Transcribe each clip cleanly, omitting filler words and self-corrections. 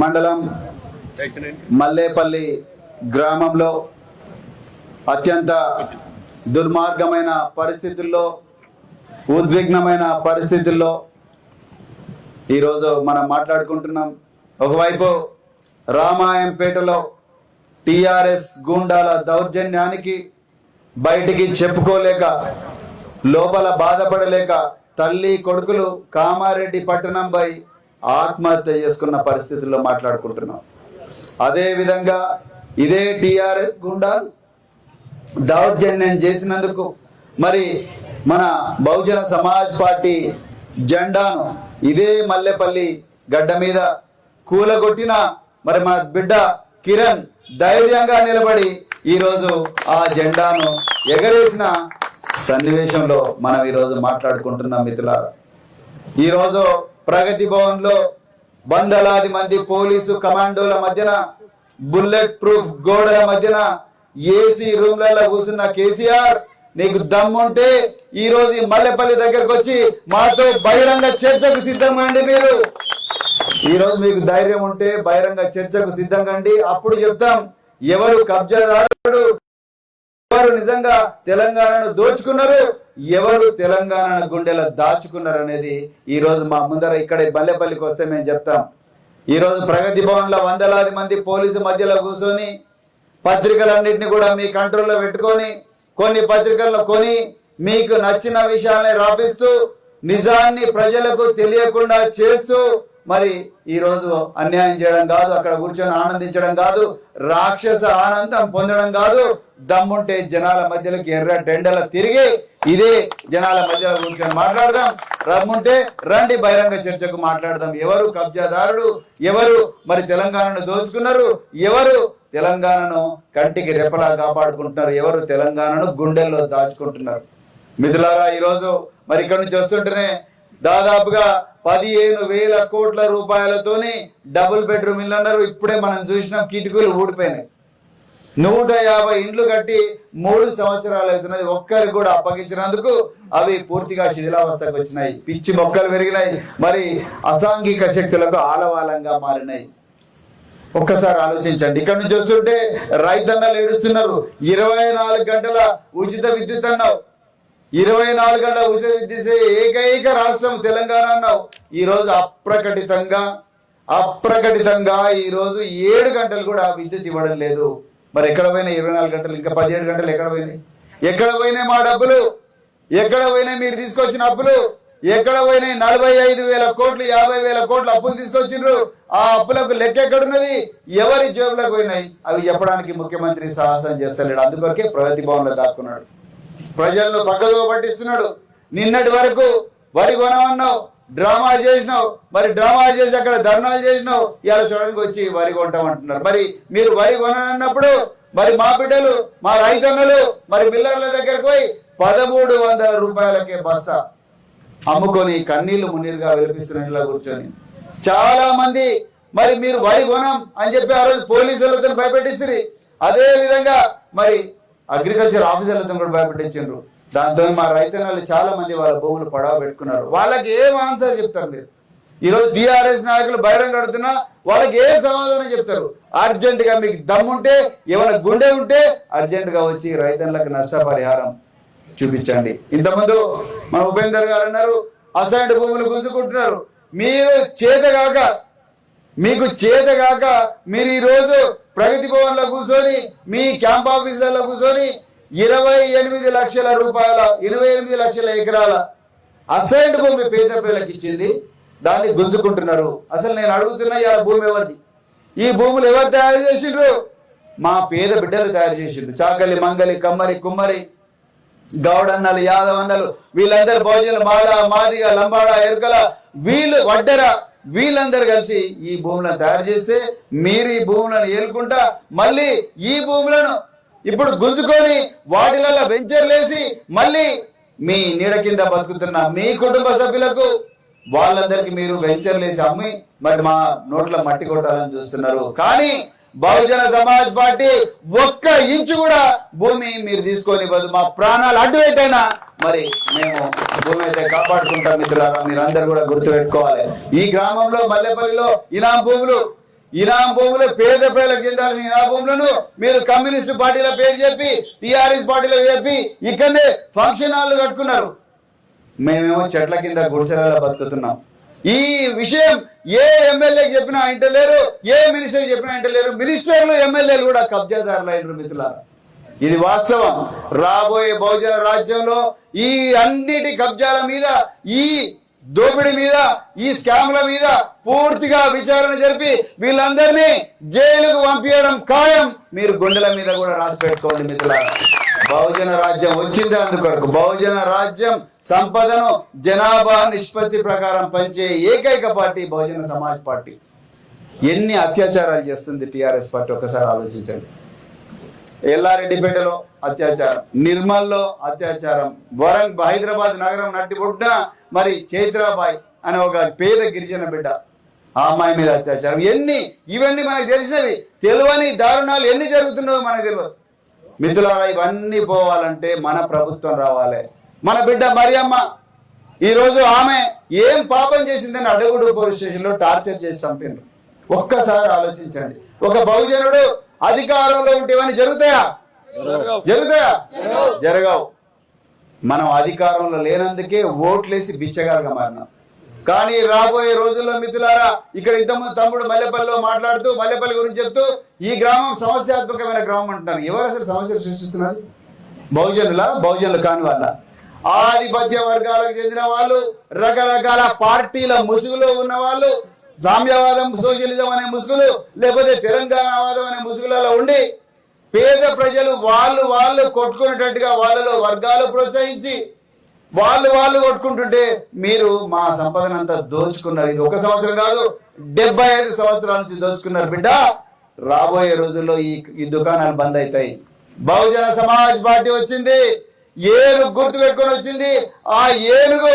మండలం మల్లేపల్లి గ్రామంలో అత్యంత దుర్మార్గమైన పరిస్థితుల్లో ఉద్విగ్నమైన పరిస్థితుల్లో ఈరోజు మనం మాట్లాడుకుంటున్నాం. ఒకవైపు రామాయంపేటలో టిఆర్ఎస్ గూండాల దౌర్జన్యానికి బయటికి చెప్పుకోలేక లోపల బాధపడలేక తల్లి కొడుకులు కామారెడ్డి పట్టణంపై ఆత్మహత్య చేసుకున్న పరిస్థితుల్లో మాట్లాడుకుంటున్నాం. అదేవిధంగా ఇదే టిఆర్ఎస్ గుండా దౌర్జన్యం చేసినందుకు మరి మన బహుజన సమాజ్ పార్టీ జెండాను ఇదే మల్లెపల్లి గడ్డ మీద కూలగొట్టిన మరి మన బిడ్డ కిరణ్ ధైర్యంగా నిలబడి ఈరోజు ఆ జెండాను ఎగరేసిన సన్నివేశంలో మనం ఈరోజు మాట్లాడుకుంటున్నాం. మిత్రులారా, ఈరోజు ప్రగతి భవన్ లో వందలాది మంది పోలీసు కమాండోల మధ్యన బుల్లెట్ ప్రూఫ్ గోడల మధ్యన ఏసీ రూమ్లలో కూర్చున్న కేసీఆర్, నీకు దమ్ముంటే ఈ రోజు ఈ మల్లెపల్లి దగ్గరకు వచ్చి మాతో బహిరంగ చర్చకు సిద్ధంగా అండి. మీరు ఈ రోజు మీకు ధైర్యం ఉంటే బహిరంగ చర్చకు సిద్ధంగా అండి. అప్పుడు చెప్తాం ఎవరు కబ్జాదారుడు, ఎవరు నిజంగా తెలంగాణను దోచుకున్నారు, ఎవరు తెలంగాణను గుండెలో దాచుకున్నారు అనేది ఈ రోజు మా ముందర ఇక్కడ బల్లెపల్లికి వస్తే మేము చెప్తాం. ఈ రోజు ప్రగతి భవన్ లో వందలాది మంది పోలీసు మధ్యలో కూర్చొని పత్రికలన్నింటినీ కూడా మీ కంట్రోల్లో పెట్టుకొని కొన్ని పత్రికలను కొని మీకు నచ్చిన విషయాల్ని రాపిస్తూ నిజాన్ని ప్రజలకు తెలియకుండా చేస్తూ మరి ఈ రోజు అన్యాయం చేయడం కాదు, అక్కడ కూర్చొని ఆనందించడం కాదు, రాక్షస ఆనందం పొందడం కాదు. దమ్ముంటే జనాల మధ్యలోకి ఎర్ర టెండల తిరిగి ఇదే జనాల మధ్యలో కూర్చొని మాట్లాడదాం. రమ్ముంటే రండి బహిరంగ చర్చకు మాట్లాడదాం. ఎవరు కబ్జాదారుడు, ఎవరు మరి తెలంగాణను దోచుకున్నారు, ఎవరు తెలంగాణను కంటికి రెప్పలా కాపాడుకుంటున్నారు, ఎవరు తెలంగాణను గుండెల్లో దాచుకుంటున్నారు. మిత్రులారా, ఈరోజు మరి ఇక్కడ నుంచి వస్తుంటేనే దాదాపుగా 15,000 కోట్ల రూపాయలతోని డబుల్ బెడ్రూమ్ ఇల్లు అన్నారు. ఇప్పుడే మనం చూసినాం, కిటికీలు ఊడిపోయినాయి. 150 ఇండ్లు కట్టి 3 సంవత్సరాలు అవుతున్నది. ఒక్కరికి కూడా అప్పగించినందుకు అవి పూర్తిగా శిథిలావస్థకు వచ్చినాయి. పిచ్చి మొక్కలు పెరిగినాయి, మరి అసాంఘిక శక్తులకు ఆలవాలంగా మారినాయి. ఒక్కసారి ఆలోచించండి. ఇక్కడ నుంచి వస్తుంటే రైతన్నలు ఏడుస్తున్నారు. 24 గంటల ఉచిత విద్యుత్ అన్నావు, 24 గంటల ఉచిత విద్యుత్ ఏకైక రాష్ట్రం తెలంగాణ అన్నావు. ఈ రోజు అప్రకటితంగా ఈ రోజు 7 గంటలు కూడా విద్యుత్ ఇవ్వడం లేదు. మరి ఎక్కడ పోయినాయి 24 గంటలు? ఇంకా 17 గంటలు ఎక్కడ పోయినాయి? ఎక్కడ పోయినాయి మా డబ్బులు? ఎక్కడ పోయినాయి మీరు తీసుకొచ్చిన అప్పులు? ఎక్కడ పోయినాయి 45,000 కోట్లు 50,000 కోట్లు అప్పులు తీసుకొచ్చిండ్రు? ఆ అప్పులకు లెక్క ఎక్కడున్నది? ఎవరి జేబులకు పోయినాయి? అవి చెప్పడానికి ముఖ్యమంత్రి సాహసం చేస్తలేడు. అందుకొరకే ప్రగతి భవన్లో దాక్కున్నాడు, ప్రజలను పక్కదో పట్టిస్తున్నాడు. నిన్నటి వరకు వరి కొనమన్నావు, డ్రామా చేసినావు, మరి డ్రామా చేసి అక్కడ ధర్నాలు చేసినావు. ఇవాళ చూడడానికి వచ్చి వరి కొంటామంటున్నారు. మరి మీరు వరి కొనన్నప్పుడు మరి మా బిడ్డలు, మా రైతన్నలు మరి మిల్లర్ల దగ్గరకు పోయి 1,300 రూపాయలకే బస్తా అమ్ముకొని కన్నీళ్లు మున్నీరుగా విలిపిస్తున్న ఇంట్లో కూర్చొని చాలా మంది మరి మీరు వరి కొనం అని చెప్పి ఆ రోజు పోలీసులతో భయపెట్టిస్తారు. అదే విధంగా మరి అగ్రికల్చర్ ఆఫీసర్లతో కూడా భయపెట్టించారు. దాంతో మా రైతన్నలు చాలా మంది వాళ్ళ భూములు పడవ పెట్టుకున్నారు. వాళ్ళకి ఏం ఆన్సర్ చెప్తారు మీరు? ఈరోజు టీఆర్ఎస్ నాయకులు బహిరంగ కడుతున్నా వాళ్ళకి ఏ సమాధానం చెప్తారు? అర్జెంట్ గా మీకు దమ్ముంటే, ఏమైనా గుండె ఉంటే అర్జెంట్ గా వచ్చి రైతన్నలకు నష్టపరిహారం చూపించండి. ఇంతకుముందు మన ఉపేందర్ గారు అన్నారు అసైన్డ్ భూములు గుంజుకుంటున్నారు. మీకు చేతగాక మీరు ఈ రోజు ప్రగతి భవన్ లో కూర్చొని మీ క్యాంప్ ఆఫీసులలో కూర్చొని 28 లక్షల రూపాయల 28 లక్షల ఎకరాల అసైన్డ్ భూమి పేద ప్రజలకు ఇచ్చింది, దాన్ని గుంజుకుంటున్నారు. అసలు నేను అడుగుతున్నా, ఇలా భూమి ఎవరిది? ఈ భూములు ఎవరు తయారు చేసిండ్రు? మా పేద బిడ్డలు తయారు చేసిండ్రు. చాకలి, మంగలి, కమ్మరి, కుమ్మరి, గౌడన్నలు, యాదవన్నలు, వీళ్ళందరూ భోజనాలు, మాల, మాదిగ, లంబాడ, ఎరుకల, వీళ్ళు వడ్డెర, వీళ్ళందరూ కలిసి ఈ భూములను తయారు చేస్తే మీరు ఈ భూములను ఏలుకుంటా మళ్ళీ ఈ భూములను ఇప్పుడు గుంజుకొని వాటిలలో వెంచర్లేసి మళ్ళీ మీ నీడ కింద బతుకుతున్న మీ కుటుంబ సభ్యులకు వాళ్ళందరికీ మీరు వెంచర్లేసి అమ్మి మరి మా నోట్ల మట్టి కొట్టాలని చూస్తున్నారు. కానీ బహుజన సమాజ్ పార్టీ ఒక్క ఇంచు కూడా భూమి మీరు తీసుకొని మా ప్రాణాలు అడ్డు పెట్టైనా మరి మేము భూమి అయితే కాపాడుకుంటాం. మిత్రులారా, మీరందరూ కూడా గుర్తుపెట్టుకోవాలి. ఈ గ్రామంలో మల్లెపల్లిలో ఇనాం భూములు పేద ప్రజలకు చెందాల్సిన ఇనాం భూములను మీరు కమ్యూనిస్టు పార్టీల పేరు చెప్పి టిఆర్ఎస్ పార్టీలో చెప్పి ఇక్కడనే ఫంక్షన్ హాల్ కట్టుకున్నారు. మేమేమో చెట్ల కింద గుడిసెలలో బతుకుతున్నాం. ఈ విషయం ఏ ఎమ్మెల్యేకి చెప్పినా ఇంటలేరు, ఏ మినిస్టర్ చెప్పినా ఇంటలేరు. మినిస్టర్లు ఎమ్మెల్యేలు కూడా కబ్జాదారులు అయినారు. మిత్రులారా, ఇది వాస్తవం. రాబోయే బహుజన రాజ్యంలో ఈ అన్నిటి కబ్జాల మీద, ఈ దోపిడీ మీద, ఈ స్కామ్ల మీద పూర్తిగా విచారణ జరిపి వీళ్ళందరినీ జైలుకు పంపించడం ఖాయం. మీరు గుండెల మీద కూడా రాసి పెట్టుకోండి మిత్రులారా. బహుజన రాజ్యం వచ్చింది అందుకొరకు. బహుజన రాజ్యం సంపదను జనాభా నిష్పత్తి ప్రకారం పంచే ఏకైక పార్టీ బహుజన సమాజ్ పార్టీ. ఎన్ని అత్యాచారాలు చేస్తుంది టిఆర్ఎస్ పార్టీ ఒకసారి ఆలోచించండి. ఎల్లారెడ్డిపేటలో అత్యాచారం, నిర్మల్లో అత్యాచారం, హైదరాబాద్ నగరం నట్టిబొడ్డున మరి చైత్రాబాయి అనే ఒక పేద గిరిజన బిడ్డ, ఆ అమ్మాయి మీద అత్యాచారం. ఇవన్నీ మనకు తెలిసినవి. తెలియని దారుణాలు ఎన్ని జరుగుతున్నాయో మనకు తెలియదు. మిత్రులారా, ఇవన్నీ పోవాలంటే మన ప్రభుత్వం రావాలి. మన బిడ్డ మరియమ్మ ఈరోజు ఆమె ఏం పాపం చేసిందని అడగుడు పోలీస్ స్టేషన్లో టార్చర్ చేసి చంపిండ్రు. ఒక్కసారి ఆలోచించండి. ఒక బహుజనుడు అధికారంలో ఉంటే ఇవన్నీ జరుగుతాయా? జరగవు. మనం అధికారంలో లేనందుకే ఓట్లేసి బిచ్చగాలుగా మారినాం. కానీ రాబోయే రోజుల్లో మిత్రులారా, ఇక్కడ ఇంతమంది తమ్ముడు మల్లెపల్లిలో మాట్లాడుతూ మల్లెపల్లి గురించి చెప్తూ ఈ గ్రామం సమస్యాత్మకమైన గ్రామం అంటున్నారు. ఎవరు అసలు సమస్యలు సృష్టిస్తున్నారు? బహుజనులు కాని వాళ్ళ, ఆధిపత్య వర్గాలకు చెందిన వాళ్ళు, రకరకాల పార్టీల ముసుగులో ఉన్న వాళ్ళు, సామ్యవాదం సోషలిజం అనే ముసుగులు, లేకపోతే తెలంగాణవాదం అనే ముసుగులలో ఉండి పేద ప్రజలు వాళ్ళు కొట్టుకునేటట్టుగా వాళ్ళలో వర్గాలు ప్రోత్సహించి వాళ్ళు కొట్టుకుంటుంటే మీరు మా సంపదనంతా దోచుకున్నారు. ఇది 1 సంవత్సరం కాదు, 75 సంవత్సరాల నుంచి దోచుకున్నారు బిడ్డ. రాబోయే రోజుల్లో ఈ దుకాణాలు బంద్ అవుతాయి. బహుజన సమాజ్ పార్టీ వచ్చింది, ఏనుగు గుర్తు పెట్టుకొని వచ్చింది. ఆ ఏనుగు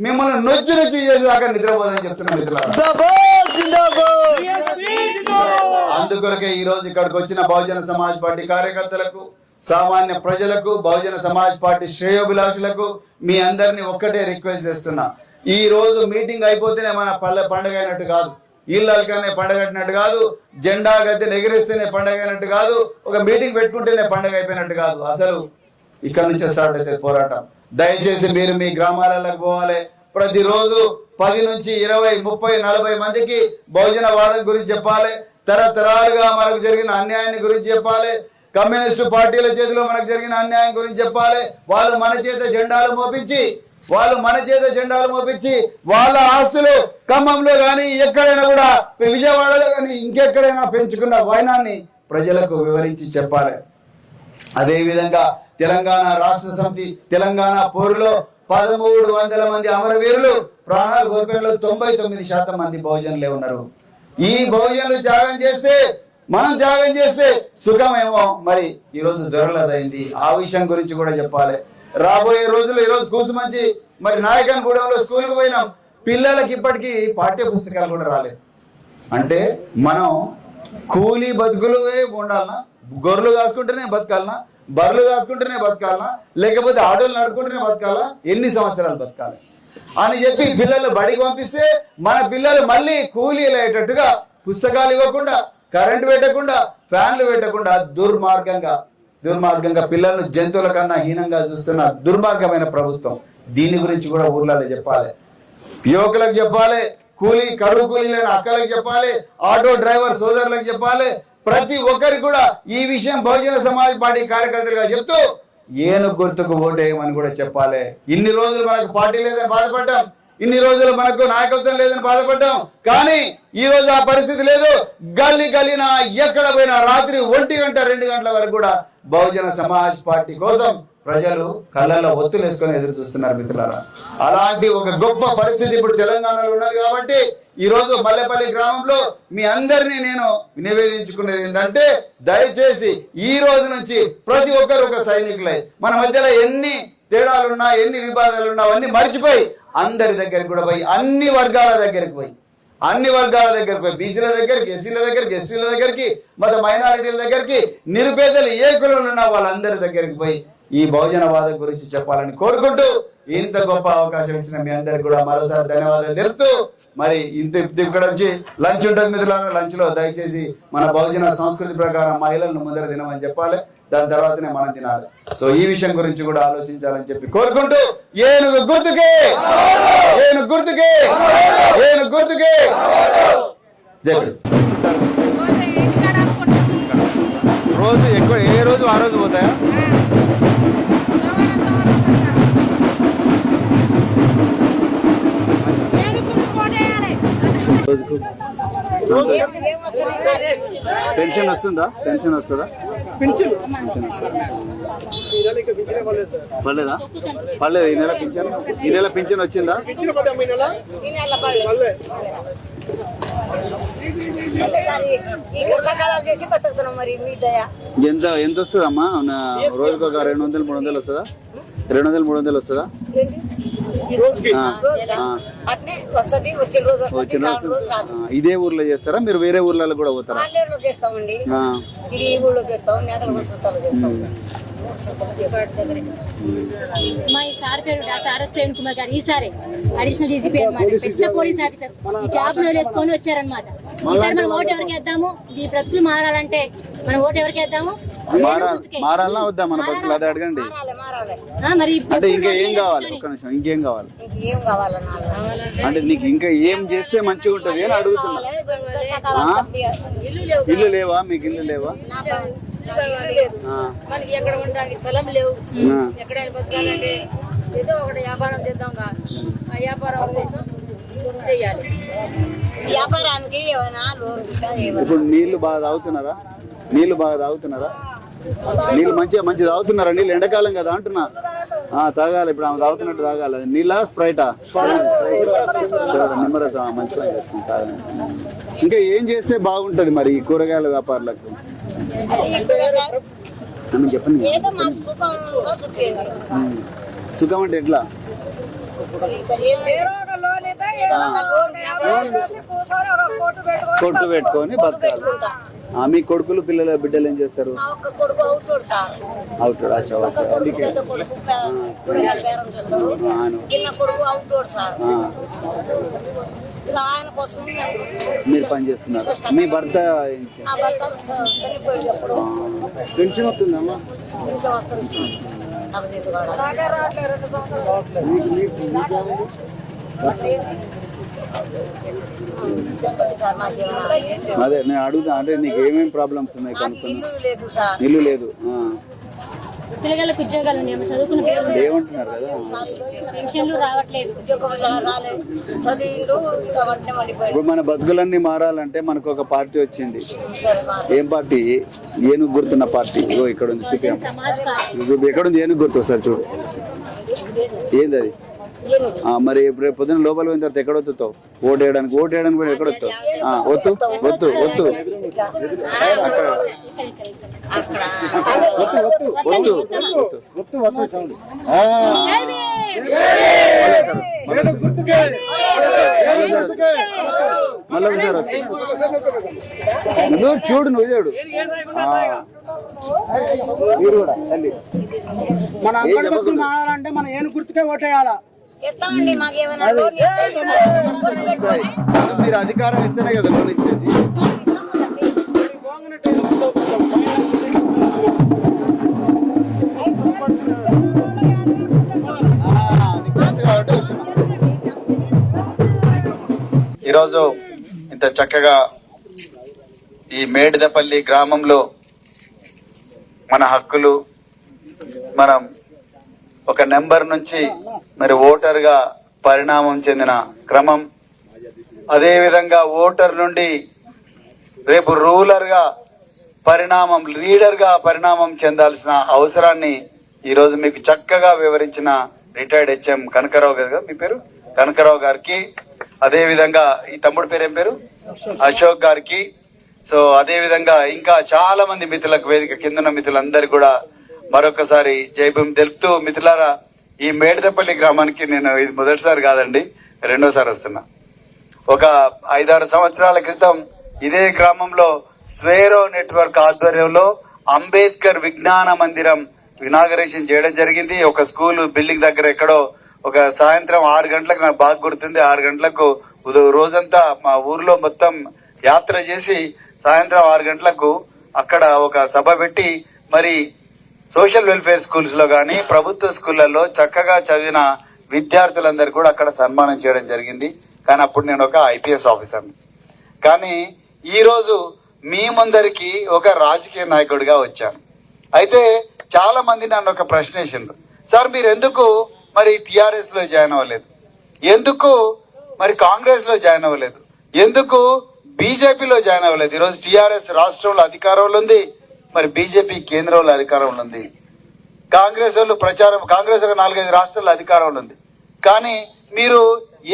మిమ్మల్ని నొచ్చి చేసేదాకా నిద్రపోదని చెప్తున్నా మిత్రులారా. అందుకొరకే ఈ రోజు ఇక్కడికి వచ్చిన బహుజన సమాజ్ పార్టీ కార్యకర్తలకు, సామాన్య ప్రజలకు, బహుజన సమాజ్ పార్టీ శ్రేయోభిలాషులకు మీ అందరినీ ఒక్కటే రిక్వెస్ట్ చేస్తున్నా. ఈ రోజు మీటింగ్ అయిపోతేనే మన పండుగ అయినట్టు కాదు, ఇళ్ళకనే పండుగ అయినట్టు కాదు, జెండా గద్దె ఎగిరేస్తేనే పండుగ అయినట్టు కాదు, ఒక మీటింగ్ పెట్టుకుంటేనే పండుగ అయిపోయినట్టు కాదు. అసలు ఇక్కడ నుంచే స్టార్ట్ అవుతుంది పోరాటం. దయచేసి మీరు మీ గ్రామాలకు పోవాలి. ప్రతిరోజు 10 నుంచి 20, 30, 40 మందికి బహుజన వాదం గురించి చెప్పాలి. తరతరాలుగా మనకు జరిగిన అన్యాయాన్ని గురించి చెప్పాలి. కమ్యూనిస్టు పార్టీల చేతిలో మనకు జరిగిన అన్యాయం గురించి చెప్పాలి. వాళ్ళు మన చేత జెండాలు మోపించి వాళ్ళ ఆస్తులు ఖమ్మంలో కానీ ఎక్కడైనా కూడా, విజయవాడలో కానీ ఇంకెక్కడైనా పెంచుకున్న వైనాన్ని ప్రజలకు వివరించి చెప్పాలి. అదేవిధంగా తెలంగాణ రాష్ట్ర సమితి తెలంగాణ పోరులో 1300 మంది అమరవీరులు ప్రాణాలు కోల్పోయిన 99% మంది బహుజనులే ఉన్నారు. ఈ బహుజనులు మనం త్యాగం చేస్తే సుఖమేమో మరి ఈరోజు దొరలదైంది. ఆ విషయం గురించి కూడా చెప్పాలి. రాబోయే రోజులు ఈరోజు కూసుమంచి మరి నాయకన్గూడెంలో స్కూల్కి పోయినాం. పిల్లలకి ఇప్పటికీ పాఠ్య పుస్తకాలు కూడా రాలేదు. అంటే మనం కూలీ బతుకులే ఉండాలన్నా, గొర్రెలు కాసుకుంటేనే బతకాలన్నా, బర్రెలు కాసుకుంటేనే బతకాలన్నా, లేకపోతే ఆటోలు నడుకుంటేనే బతకాలా, ఎన్ని సంవత్సరాలు బతకాలి అని చెప్పి పిల్లలు బడికి పంపిస్తే మన పిల్లలు మళ్ళీ కూలీలు అయ్యేటట్టుగా పుస్తకాలు ఇవ్వకుండా, కరెంటు పెట్టకుండా, ఫ్యాన్లు పెట్టకుండా దుర్మార్గంగా పిల్లలను జంతువుల కన్నా హీనంగా చూస్తున్న దుర్మార్గమైన ప్రభుత్వం. దీని గురించి కూడా ఊర్లలో చెప్పాలి, యువకులకు చెప్పాలి, కరువు కూలీలైన అక్కలకు చెప్పాలి, ఆటో డ్రైవర్ సోదరులకు చెప్పాలి. ప్రతి ఒక్కరికి కూడా ఈ విషయం బహుజన సమాజ్ పార్టీ కార్యకర్తలుగా చెప్తూ ఏనుగు గుర్తుకు ఓటేయమని కూడా చెప్పాలి. ఇన్ని రోజులు మనకు పార్టీ లేదని బాధపడ్డాం, ఇన్ని రోజులు మనకు నాయకత్వం లేదని బాధపడ్డాం. కానీ ఈ రోజు ఆ పరిస్థితి లేదు. గల్లీన ఎక్కడ పోయినా రాత్రి 1 గంట 2 గంటల వరకు కూడా బహుజన సమాజ్ పార్టీ కోసం ప్రజలు కళ్ళల్లో ఒత్తులు వేసుకొని ఎదురు చూస్తున్నారు మిత్రులారా. అలాంటి ఒక గొప్ప పరిస్థితి ఇప్పుడు తెలంగాణలో ఉన్నది. కాబట్టి ఈ రోజు మల్లెపల్లి గ్రామంలో మీ అందరినీ నేను నివేదించుకునేది ఏంటంటే, దయచేసి ఈ రోజు నుంచి ప్రతి ఒక్కరు ఒక సైనికులై మన మధ్యలో ఎన్ని తేడాలున్నా, ఎన్ని వివాదాలున్నా అవన్నీ మర్చిపోయి అందరి దగ్గరికి కూడా పోయి, అన్ని వర్గాల దగ్గరికి పోయి, అన్ని వర్గాల దగ్గరికి పోయి బీసీల దగ్గరికి, ఎస్సీల దగ్గరికి, ఎస్టీల దగ్గరికి, మత మైనారిటీల దగ్గరికి, నిరుపేదలు ఏ కులంలో ఉన్న వాళ్ళందరి దగ్గరికి పోయి ఈ బహుజనవాదం గురించి చెప్పాలని కోరుకుంటూ ఇంత గొప్ప అవకాశం ఇచ్చిన మీ అందరికి కూడా మరోసారి ధన్యవాదాలు తెలుపుతూ మరి ఇక్కడ నుంచి లంచ్ ఉంటుంది మిత్రులారా. లంచ్ లో దయచేసి మన బహుజన సంస్కృతి ప్రకారం మహిళలను ముందర తినమని చెప్పాలి, దాని తర్వాతనే మనం తినాలి. సో ఈ విషయం గురించి కూడా ఆలోచించాలని చెప్పి కోరుకుంటూ ఏనుగు గుర్తుకే, ఏనుగు గుర్తుకే, ఏనుగు గుర్తుకే. రోజు ఎక్కువ ఏ రోజు ఆ రోజు పోతాయా? పెన్షన్ వస్తుందా? పెన్షన్ వస్తుందా? పర్లేదా? పర్లేదు. ఈ నెల పింఛన్, ఈ నెల పింఛన్ వచ్చిందా? ఎంత ఎంత వస్తుందమ్మా? రోజుకు ఒక 200-300 వస్తుందా? 200-300 వస్తుందా? ఇదే ఊర్లో చేస్తారా? మీరు వేరే ఊర్లలో కూడా పోతారా? మా సార్ పేరు డాక్టర్ ఆర్ఎస్ ప్రవీణ్ కుమార్ గారు. ఈసారి అడిషనల్ డీజీపీ అన్నమాట, పెద్ద పోలీస్ ఆఫీసర్. ఈ జాబ్ లో వేసుకొని వచ్చారనమాట. ఈసారి మనం ఓటు ఎవరికి వేద్దాము? ఈ బ్రతుకులు మారాలంటే మనం ఓటు ఎవరికి వేద్దాము? మారాలా వద్దా మన బతుకులు? అదే అడగండి. మరి అంటే ఇంకా ఏం కావాలి? ఒక్క నిమిషం, ఇంకేం కావాలి అంటే నీకు ఇంకా ఏం చేస్తే మంచిగా ఉంటది అని అడుగుతున్నా. ఇల్లు లేవా మీకు? ఇల్లు లేవా? మనకి ఎక్కడ ఉండడానికి స్థలం లేవు. ఎక్కడైనా బతకాలంటే ఏదో ఒకటి వ్యాపారం చేద్దాం. ఆ వ్యాపారం కోసం చెయ్యాలి. వ్యాపారానికి ఇప్పుడు నీళ్లు బాగా తాగుతున్నారా? నీళ్లు బాగా తాగుతున్నారా? నీళ్ళు మంచి తాగుతున్నారా? నీళ్ళు ఎండాకాలం కదా అంటున్నా. తాగాలి. ఇప్పుడు ఆమె తాగుతున్నట్టు తాగాలి. నీళ్ళ స్ప్రైటా? నిమ్మరసం మంచి పని చేస్తుంది, తాగాలి. ఇంకా ఏం చేస్తే బాగుంటది మరి ఈ కూరగాయల వ్యాపారులకు? చెప్పండి. సుఖం అంటే ఎట్లా? కొట్టు పెట్టుకొని బతకాలి. మీ కొడుకులు పిల్లలు బిడ్డలు ఏం చేస్తారు? అవుట్ మీరు పని చేస్తున్నారు. మీ భర్త పెన్షన్ వస్తుందమ్మా? అదే నేను అడుగుతా, అంటే నీకు ఏమేమి ప్రాబ్లమ్స్ ఉన్నాయి కనుక్కున్నా. ఇల్లు లేదు, పిల్లలకు ఉద్యోగాలు ఉన్నాయి, చదువుకున్న పిల్లలు ఏమంటున్నారు కదా, పెన్షన్లు రావట్లేదు. ఇప్పుడు మన బతుకులన్నీ మారాలంటే మనకు ఒక పార్టీ వచ్చింది. ఏం పార్టీ? ఏనుగు గుర్తున్న పార్టీ. ఇగో ఇక్కడ ఉంది సిపిఎం. ఎక్కడ ఉంది ఏనుగు గుర్తు? ఒకసారి చూడు. ఏంది అది? మరి రేపు పొద్దున లోపల పోయిన తర్వాత ఎక్కడ వత్తుతావు? ఓటేయడానికి కూడా ఎక్కడ వస్తావు? వత్తు వత్తు వత్తు అక్కడ మళ్ళీ నువ్వు చూడు, నువ్వు చూడు. మీరు కూడా మన అంగడి బతుకులు మారాలంటే మన ఏను గుర్తుకే ఓటేయాలా? మీరు అధికారం ఇస్తేనే కదా లోన్ ఇచ్చేది. ఈరోజు ఇంత చక్కగా ఈ మేడిదపల్లి గ్రామంలో మన హక్కులు, మనం ఒక నెంబర్ నుంచి మరి ఓటర్ గా పరిణామం చెందిన క్రమం, అదే విధంగా ఓటర్ నుండి రేపు రూలర్ గా పరిణామం, లీడర్ గా పరిణామం చెందాల్సిన అవసరాన్ని ఈరోజు మీకు చక్కగా వివరించిన రిటైర్డ్ హెచ్ఎం కనకరావు గారు, మీ పేరు కనకరావు గారికి, అదే విధంగా ఈ తమ్ముడు పేరు ఏం పేరు? అశోక్ గారికి, సో అదే విధంగా ఇంకా చాలా మంది మిత్రులకు, వేదిక కింద మిత్రులందరికీ కూడా మరొకసారి జైభీం తెలుపుతూ, మిత్రులారా ఈ మేడిదపల్లి గ్రామానికి నేను ఇది మొదటిసారి కాదండి, రెండోసారి వస్తున్నా. ఒక 5-6 సంవత్సరాల క్రితం ఇదే గ్రామంలో స్వేరో నెట్వర్క్ ఆధ్వర్యంలో అంబేద్కర్ విజ్ఞాన మందిరం ఇనాగరేషన్ చేయడం జరిగింది. ఒక స్కూల్ బిల్డింగ్ దగ్గర ఎక్కడో ఒక సాయంత్రం 6 గంటలకు, నాకు బాగా గుర్తుంది, 6 గంటలకు రోజంతా మా ఊర్లో మొత్తం యాత్ర చేసి సాయంత్రం 6 గంటలకు అక్కడ ఒక సభ పెట్టి మరి సోషల్ వెల్ఫేర్ స్కూల్స్ లో గాని ప్రభుత్వ స్కూళ్లలో చక్కగా చదివిన విద్యార్థులందరూ కూడా అక్కడ సన్మానం చేయడం జరిగింది. కానీ అప్పుడు నేను ఒక ఐపీఎస్ ఆఫీసర్ని. కానీ ఈ రోజు మీ ముందరికి ఒక రాజకీయ నాయకుడిగా వచ్చాను. అయితే చాలా మంది నన్ను ఒక ప్రశ్న వేసిండ్రు, సార్ మీరు ఎందుకు మరి టిఆర్ఎస్ లో జాయిన్ అవ్వలేదు, ఎందుకు మరి కాంగ్రెస్ లో జాయిన్ అవ్వలేదు, ఎందుకు బీజేపీలో జాయిన్ అవ్వలేదు? ఈరోజు టిఆర్ఎస్ రాష్ట్రంలో అధికారంలో ఉంది, మరి బీజేపీ కేంద్రంలో అధికారంలో ఉంది, కాంగ్రెస్ వాళ్ళు కాంగ్రెస్ ఒక 4-5 రాష్ట్రాల్లో అధికారంలో ఉంది. కానీ మీరు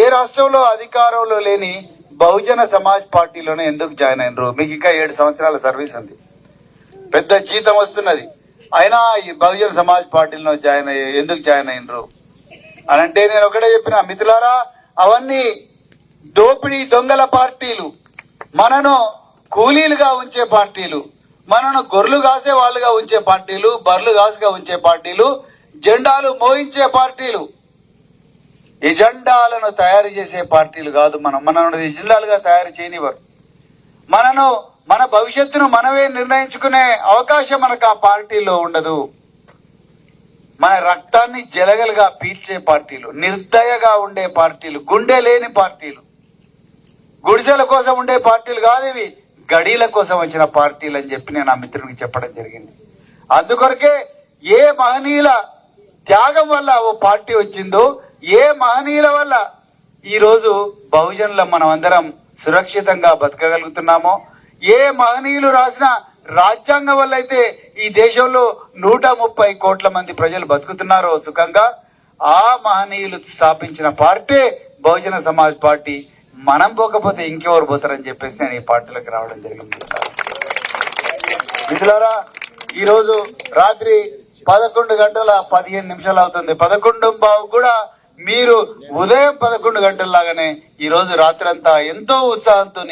ఏ రాష్ట్రంలో అధికారంలో లేని బహుజన సమాజ్ పార్టీలోనే ఎందుకు జాయిన్ అయినరు? మీకు ఇంకా 7 సంవత్సరాల సర్వీస్ ఉంది, పెద్ద జీతం వస్తున్నది, అయినా ఈ బహుజన సమాజ్ పార్టీలో ఎందుకు జాయిన్ అయినరు అని అంటే నేను ఒకటే చెప్పిన, మిత్రులారా అవన్నీ దోపిడీ దొంగల పార్టీలు, మనను కూలీలుగా ఉంచే పార్టీలు, మనను గొర్రెలు కాసే వాళ్ళుగా ఉంచే పార్టీలు, బర్రెలు కాసుగా ఉంచే పార్టీలు, జెండాలు మోయించే పార్టీలు, ఎజెండాలను తయారు చేసే పార్టీలు కాదు. మనను ఎజెండాలుగా తయారు చేయనివ్వరు. మన భవిష్యత్తును మనమే నిర్ణయించుకునే అవకాశం మనకు ఆ పార్టీలో ఉండదు. మన రక్తాన్ని జలగలుగా పీల్చే పార్టీలు, నిర్దయగా ఉండే పార్టీలు, గుండె లేని పార్టీలు, గుడిసెల కోసం ఉండే పార్టీలు కాదు ఇవి, గడీల కోసం వచ్చిన పార్టీలు అని చెప్పి నేను ఆ మిత్రునికి చెప్పడం జరిగింది. అందుకొరకే ఏ మహనీయుల త్యాగం వల్ల ఓ పార్టీ వచ్చిందో, ఏ మహనీయుల వల్ల ఈరోజు బహుజనుల మనం అందరం సురక్షితంగా బతకగలుగుతున్నామో, ఏ మహనీయులు రాసిన రాజ్యాంగం వల్ల అయితే ఈ దేశంలో 130 కోట్ల మంది ప్రజలు బతుకుతున్నారో సుఖంగా, ఆ మహనీయులు స్థాపించిన పార్టీ బహుజన సమాజ్ పార్టీ. మనం పోకపోతే ఇంకెవరు పోతారని చెప్పేసి నేను ఈ పార్టీలోకి రావడం జరిగింది. మిత్రులారా ఈరోజు రాత్రి 11:15 అవుతుంది. 11:15 కూడా మీరు ఉదయం 11 గంటల్లాగానే ఈ రోజు రాత్రి అంతా ఎంతో ఉత్సాహంతో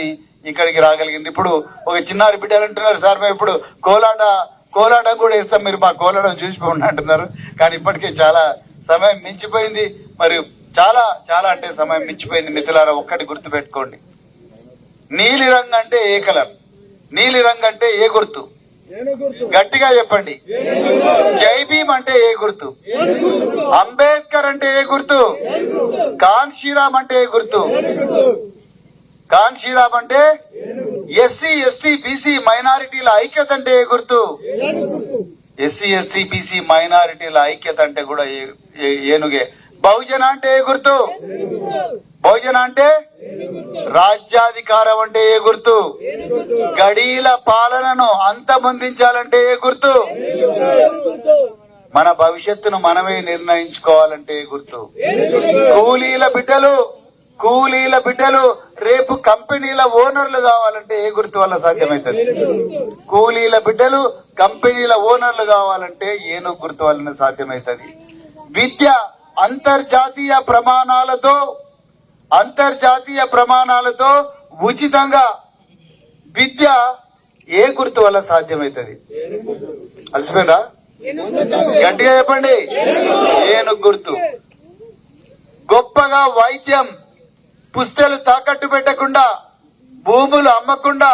ఇక్కడికి రాగలిగింది. ఇప్పుడు ఒక చిన్నారి బిడ్డలు అంటున్నారు, సార్ మేము ఇప్పుడు కోలాటం కూడా ఇస్తాం, మీరు మా కోలాటం చూసిపోండి అంటున్నారు. కానీ ఇప్పటికే చాలా సమయం మించిపోయింది, మరియు చాలా చాలా అంటే సమయం మించిపోయింది. మిత్రులారా ఒక్కటి గుర్తు పెట్టుకోండి, నీలి రంగు అంటే ఏ కలర్, నీలి రంగు అంటే ఏ గుర్తు, గట్టిగా చెప్పండి. జై భీమ్ అంటే ఏ గుర్తు, అంబేద్కర్ అంటే ఏ గుర్తు, కాన్ శ్రీరామ్ అంటే ఏ గుర్తు, కాన్ శ్రీరామ్ అంటే ఎస్సీ ఎస్టీ బీసీ మైనారిటీల ఐక్యత అంటే ఏ గుర్తు, ఎస్సీ ఎస్టీ బీసీ మైనారిటీల ఐక్యత అంటే కూడా ఏనుగే. బహుజన అంటే ఏ గుర్తు, బహుజన అంటే రాజ్యాధికారం అంటే ఏ గుర్తు, గడీల పాలనను అంతమొందించాలంటే ఏ గుర్తు, మన భవిష్యత్తును మనమే నిర్ణయించుకోవాలంటే ఏ గుర్తు. కూలీల బిడ్డలు రేపు కంపెనీల ఓనర్లు కావాలంటే ఏ గుర్తు వల్ల సాధ్యమవుతుంది? కూలీల బిడ్డలు కంపెనీల ఓనర్లు కావాలంటే ఏనుగు గుర్తు వలన సాధ్యమవుతుంది. విద్య అంతర్జాతీయ ప్రమాణాలతో ఉచితంగా విద్య ఏ గుర్తు వల్ల సాధ్యమవుతుంది? అలసిపోయినా గట్టిగా చెప్పండి. ఏనుగు గుర్తు. గొప్పగా వైద్యం, పుస్తలు తాకట్టు పెట్టకుండా, భూములు అమ్మకుండా,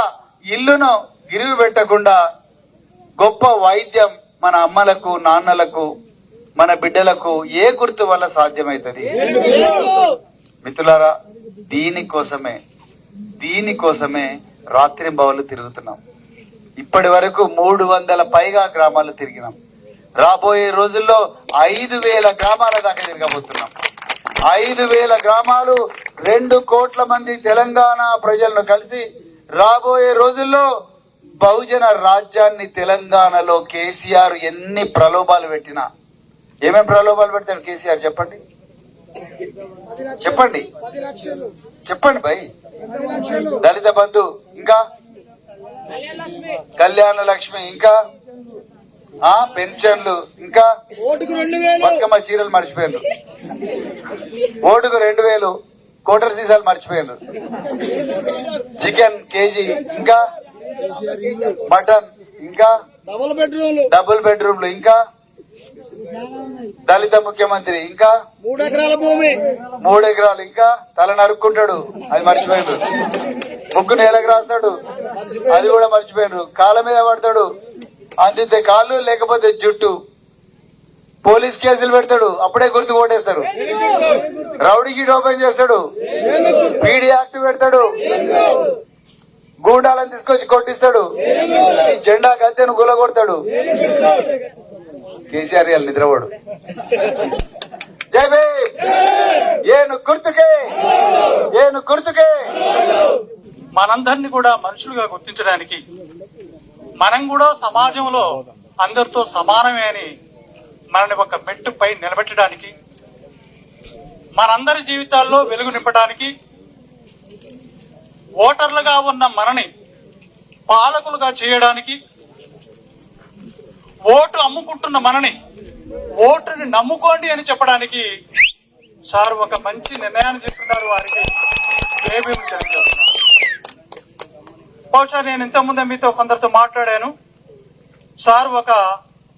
ఇల్లును గిరివి పెట్టకుండా గొప్ప వైద్యం మన అమ్మలకు, నాన్నలకు, మన బిడ్డలకు ఏ గుర్తు వల్ల సాధ్యమవుతుంది? మిత్రులారా దీనికోసమే రాత్రింబవళ్ళు తిరుగుతున్నాం. ఇప్పటి వరకు 300 పైగా గ్రామాలు తిరిగినాం. రాబోయే రోజుల్లో 5,000 గ్రామాల దాకా తిరగబోతున్నాం. 5,000 గ్రామాలు, 2 కోట్ల మంది తెలంగాణ ప్రజలను కలిసి రాబోయే రోజుల్లో బహుజన రాజ్యాన్ని తెలంగాణలో కేసీఆర్ ఎన్ని ప్రలోభాలు పెట్టినా, ఏమేమి ప్రలోభాలు పెడతాడు కేసీఆర్ చెప్పండి, చెప్పండి భయ్. దళిత బంధు, ఇంకా కళ్యాణ లక్ష్మి, ఇంకా పెన్షన్లు, ఇంకా బతుకమ్మ చీరలు మర్చిపోయారు, ఓటుకు 2,000, కోటర్ సీసాలు మర్చిపోయారు, చికెన్ కేజీ, ఇంకా మటన్, ఇంకా డబుల్ బెడ్రూమ్లు, ఇంకా దళిత ముఖ్యమంత్రి, ఇంకా 3 ఎకరాల భూమి, 3 ఎకరాలు, ఇంకా తల నరుక్కుంటాడు, అది మర్చిపోయారు. ముక్కు నేలకు రాస్తాడు, అది కూడా మర్చిపోయారు. కాళ్ళ మీద పడతాడు, అందితే కాళ్ళు లేకపోతే జుట్టు. పోలీస్ కేసులు పెడతాడు, అప్పుడే గుర్తు కొట్టేస్తాడు. రౌడీ గిట్ ఓపెన్ చేస్తాడు, పీడీ యాక్ట్ పెడతాడు, గూండాలను తీసుకొచ్చి కొట్టిస్తాడు, ఈ జెండా గద్దెను గులగొడతాడు. కేసీఆర్ గారు నిద్రపోడు. జై భీమ్, ఏను గుర్తుకే, ఏను గుర్తుకే. మనందరినీ కూడా మనుషులుగా గుర్తించడానికి, మనం కూడా సమాజంలో అందరితో సమానమే అని మనని ఒక మెట్టుపై నిలబెట్టడానికి, మనందరి జీవితాల్లో వెలుగు నింపడానికి, ఓటర్లుగా ఉన్న మనని పాలకులుగా చేయడానికి, ఓటు అమ్ముకుంటున్న మనని ఓటుని నమ్ముకోండి అని చెప్పడానికి సార్ ఒక మంచి నిర్ణయాన్ని తీసుకున్నారు. వారికి జయభీములు తెలియజేస్తున్నారు. బహుశా నేను ఇంతకుముందే మీతో కొందరితో మాట్లాడాను. సార్ ఒక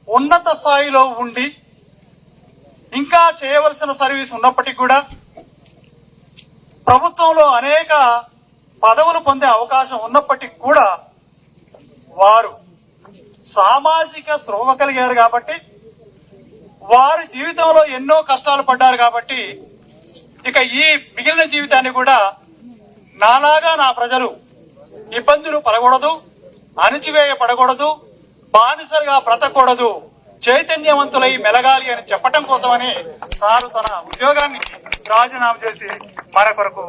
ఉన్నత స్థాయిలో ఉండి ఇంకా చేయవలసిన సర్వీస్ ఉన్నప్పటికీ కూడా ప్రభుత్వంలో అనేక పదవులు పొందే అవకాశం ఉన్నప్పటికీ కూడా వారు సామాజిక స్పృహ కలిగారు కాబట్టి, వారి జీవితంలో ఎన్నో కష్టాలు పడ్డారు కాబట్టి, ఇక ఈ మిగిలిన జీవితాన్ని కూడా నాలాగా నా ప్రజలు ఇబ్బందులు పడకూడదు, అణిచివేయపడకూడదు, బానిసలుగా బ్రతకూడదు, చైతన్యవంతులై మెలగాలి అని చెప్పటం కోసమని సారు తన ఉద్యోగాన్ని రాజీనామా చేసి మన కొరకు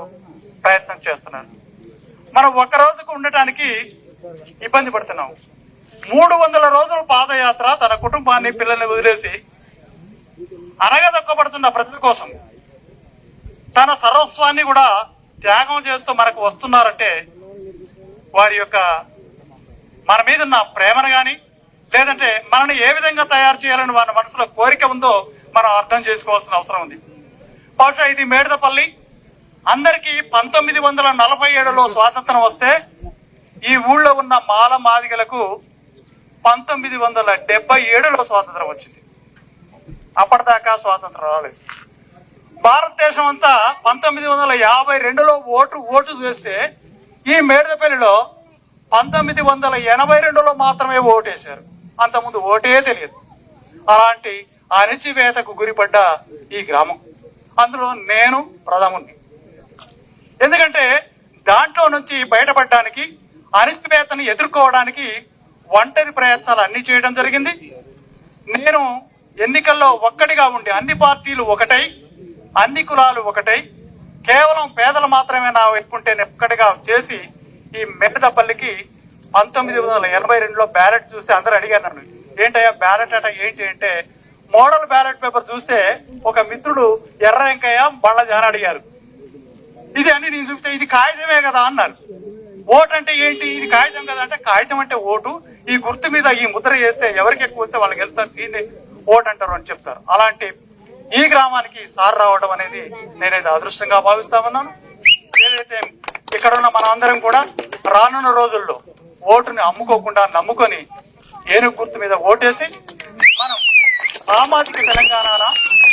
ప్రయత్నం చేస్తున్నారు. మనం ఒక్క రోజుకు ఉండటానికి ఇబ్బంది పడుతున్నాం. 300 రోజుల పాదయాత్ర తన కుటుంబాన్ని, పిల్లల్ని వదిలేసి అనగదొక్కబడుతున్న ప్రజల కోసం తన సర్వస్వాన్ని కూడా త్యాగం చేస్తూ మనకు వస్తున్నారంటే వారి యొక్క మన మీద ఉన్న ప్రేమను గాని, లేదంటే మనని ఏ విధంగా తయారు చేయాలని వారి మనసులో కోరిక ఉందో మనం అర్థం చేసుకోవాల్సిన అవసరం ఉంది. బహుశా ఇది మేడదపల్లి. అందరికీ 1947లో స్వాతంత్రం వస్తే ఈ ఊళ్ళో ఉన్న మాల మాదిగలకు 1977లో స్వాతంత్రం వచ్చింది. అప్పటిదాకా స్వాతంత్రం రాలేదు. భారతదేశం అంతా 1952లో ఓటు వేస్తే ఈ మేడదపల్లిలో 1982లో మాత్రమే ఓటేశారు. అంతకుముందు ఓటే తెలియదు. అలాంటి అణిచివేతకు గురిపడ్డ ఈ గ్రామం, అందులో నేను ప్రథముని. ఎందుకంటే దాంట్లో నుంచి బయటపడడానికి, అణిచివేతను ఎదుర్కోవడానికి ఒంటరి ప్రయత్నాలు అన్ని చేయడం జరిగింది. నేను ఎన్నికల్లో ఒక్కటిగా ఉండి, అన్ని పార్టీలు ఒకటై, అన్ని కులాలు ఒకటై, కేవలం పేదలు మాత్రమే నా ఎక్కుంటే ఒక్కటిగా చేసి ఈ మేడదపల్లికి 1982లో బ్యాలెట్ చూస్తే అందరూ అడిగారు నన్ను, ఏంటయ్యా బ్యాలెట్ అట ఏంటి అంటే, మోడల్ బ్యాలెట్ పేపర్ చూస్తే ఒక మిత్రుడు ఎర్ర వెంకయ్య బళ్ళ జాన అడిగారు. ఇది అని నేను చూస్తే ఇది కాగితమే కదా అన్నారు. ఓటు అంటే ఏంటి, ఇది కాగితం కదా అంటే, కాగితం అంటే ఓటు, ఈ గుర్తు మీద ఈ ముద్ర చేస్తే ఎవరికి ఎక్కువ వస్తే వాళ్ళకి వెళ్తారు, దీన్ని ఓటు అంటారు అని చెప్తారు. అలాంటి ఈ గ్రామానికి సార్ రావడం అనేది నేనైతే అదృష్టంగా భావిస్తా ఉన్నాను. ఏదైతే ఇక్కడ ఉన్న మన అందరం కూడా రానున్న రోజుల్లో ఓటుని అమ్ముకోకుండా నమ్ముకొని ఏనుగు గుర్తు మీద ఓటేసి మనం సామాజిక తెలంగాణ,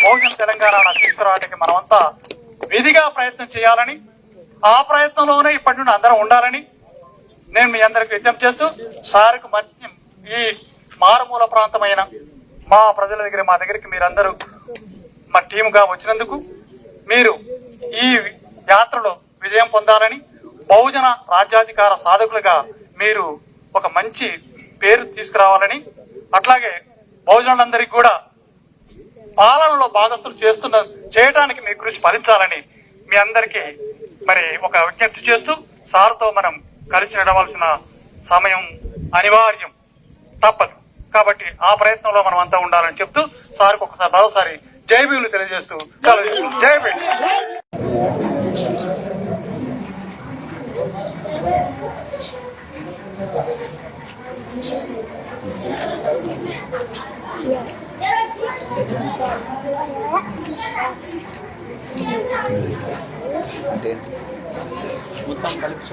బహుజన తెలంగాణ తీసుకురావడానికి మనమంతా విధిగా ప్రయత్నం చేయాలని, ఆ ప్రయత్నంలోనే ఇప్పటి నుండి అందరం ఉండాలని నేను మీ అందరికి విజ్ఞప్తి చేస్తూ, సార్కు మంచి ఈ మారుమూల ప్రాంతమైన మా ప్రజల దగ్గర, మా దగ్గరికి మీరందరూ మా టీముగా వచ్చినందుకు, మీరు ఈ యాత్రలో విజయం పొందాలని, బహుజన రాజ్యాధికార సాధకులుగా మీరు ఒక మంచి పేరు తీసుకురావాలని, అట్లాగే బహుజనులందరికీ కూడా పాలనలో భాగస్తులు చేయడానికి మీ కృషి ఫలించాలని మీ అందరికీ మరి ఒక విజ్ఞప్తి చేస్తూ, సార్తో మనం కలిసి నడవాల్సిన సమయం అనివార్యం, తప్పదు. కాబట్టి ఆ ప్రయత్నంలో మనం అంతా ఉండాలని చెప్తూ సార్కి ఒకసారి మరోసారి జై భీములు తెలియజేస్తూ జై భీమ్. కలిపి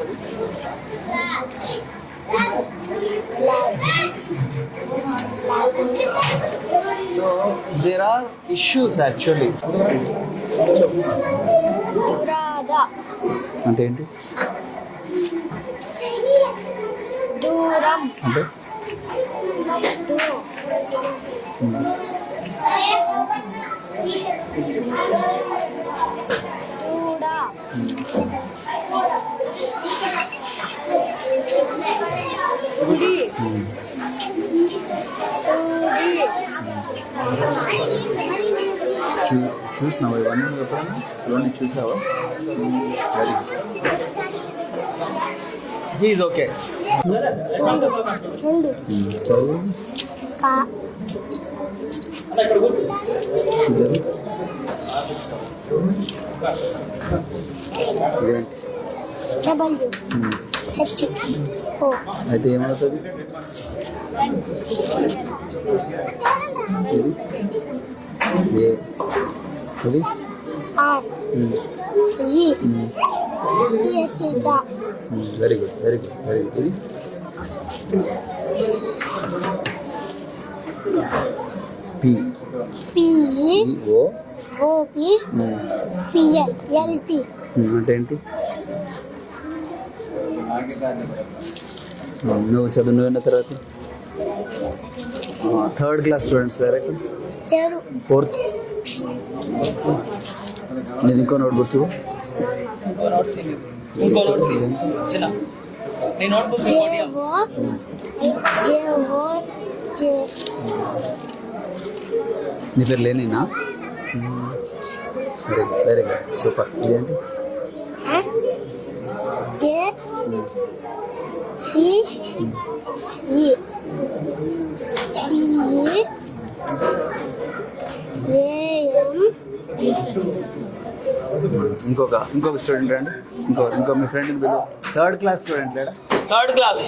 so there are issues actually. అంటే ఏంటి? దూరం అంటే చూసినావా ఇవన్నీ ఎప్పుడైనా? ఇవన్నీ చూసావా? Very good. He is okay. చదువు అయితే ఏమవుతుంది? ఇది very good, very good, very good. ఇది పి ఓ అంటే ఏంటి? నువ్వు చదువు నువ్వు అయిన తర్వాత థర్డ్ క్లాస్ స్టూడెంట్స్ వేరే ఫోర్త్. నీది ఇంకో నోట్బుక్ ఇవ్వు. నీ పేరు లేనినా? Very good, very good, super. ఇదేంటి? ఇంకొక స్టూడెంట్ అండి, ఇంకో మీ ఫ్రెండ్ బిల్లు. థర్డ్ క్లాస్ స్టూడెంట్ లేడా? Third class.